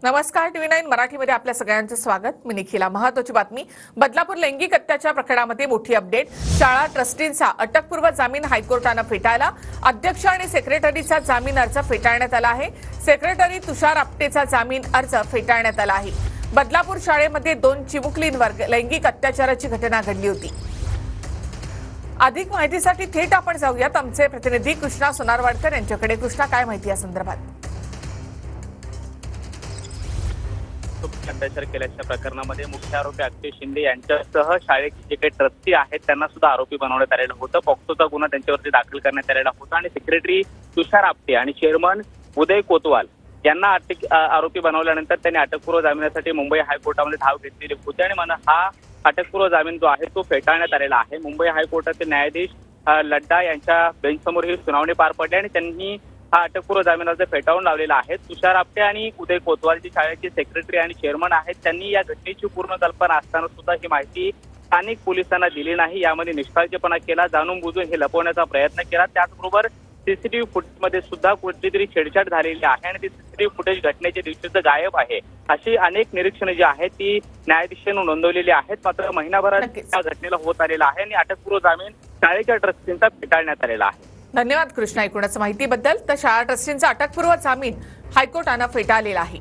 नमस्कार TV9 मराठीमध्ये आपल्या सगळ्यांचं स्वागत. मी निखिला. महत्त्वाची बातमी. बदलापूर लैंगिक अत्याचार प्रकरणामध्ये मोठी अपडेट. शाळा ट्रस्टींचा अटकपूर्व जामीन हायकोर्टाने फेटाळला. अध्यक्ष आणि सेक्रेटरीचा जामीन अर्ज फेटाळण्यात आला आहे. सेक्रेटरी तुषार आपटेचा जामीन अर्ज फेटाळण्यात आला आहे. बदलापूर शाळेमध्ये 2 चिमुकलींवर लैंगिक अत्याचाराची घटना घडली होती. अधिक माहितीसाठी थेट आपण जाऊयात आमचे प्रतिनिधी कृष्णा सोनारवाडकर यांच्याकडे. कृष्णा, काय माहिती या संदर्भात? अत्याचार केल्याच्या प्रकरणामध्ये मुख्य आरोपी अक्षय शिंदे यांच्यासह शाळेचे जे काही ट्रस्टी आहेत त्यांना सुद्धा आरोपी बनवण्यात आलेलं होतं. पॉक्सोचा गुन्हा त्यांच्यावरती दाखल करण्यात आलेला होता आणि सेक्रेटरी तुषार आपटे आणि चेअरमन उदय कोतवाल यांना आरोपी बनवल्यानंतर त्यांनी अटकपूर्व जामिनासाठी मुंबई हायकोर्टामध्ये धाव घेतलेली होती आणि हा अटकपूर्व जामीन जो आहे तो फेटाळण्यात आलेला आहे. मुंबई हायकोर्टाचे न्यायाधीश लड्डा यांच्या बेंचसमोर ही सुनावणी पार पडली आणि त्यांनी हा अटकपूर्व जामीन अर्ज फेटाळून लावलेला आहे. तुषार आपटे आणि उदय कोतवाल जी शाळेचे सेक्रेटरी आणि चेअरमन आहेत त्यांनी या घटनेची पूर्ण कल्पना असताना सुद्धा ही माहिती स्थानिक पोलिसांना दिली नाही. यामध्ये निष्काळजीपणा केला, जाणून बुजून हे लपवण्याचा प्रयत्न केला. त्याचबरोबर सीसीटीव्ही फुटेजमध्ये सुद्धा कुठलीतरी छेडछाड झालेली आहे आणि ती सीसीटीव्ही फुटेज घटनेच्या दिवशीचं गायब आहे. अशी अनेक निरीक्षणं जी आहेत ती न्यायाधीशांनी नोंदवलेली आहेत. मात्र महिनाभरात या घटनेला होत आलेला आहे आणि अटकपूर्व जामीन शाळेच्या ट्रस्टींचा फेटाळण्यात आलेला आहे. धन्यवाद कृष्णा एकूणच माहितीबद्दल. तर शाळा ट्रस्टींचा अटकपूर्व जामीन हायकोर्टाने फेटाळलेला आहे.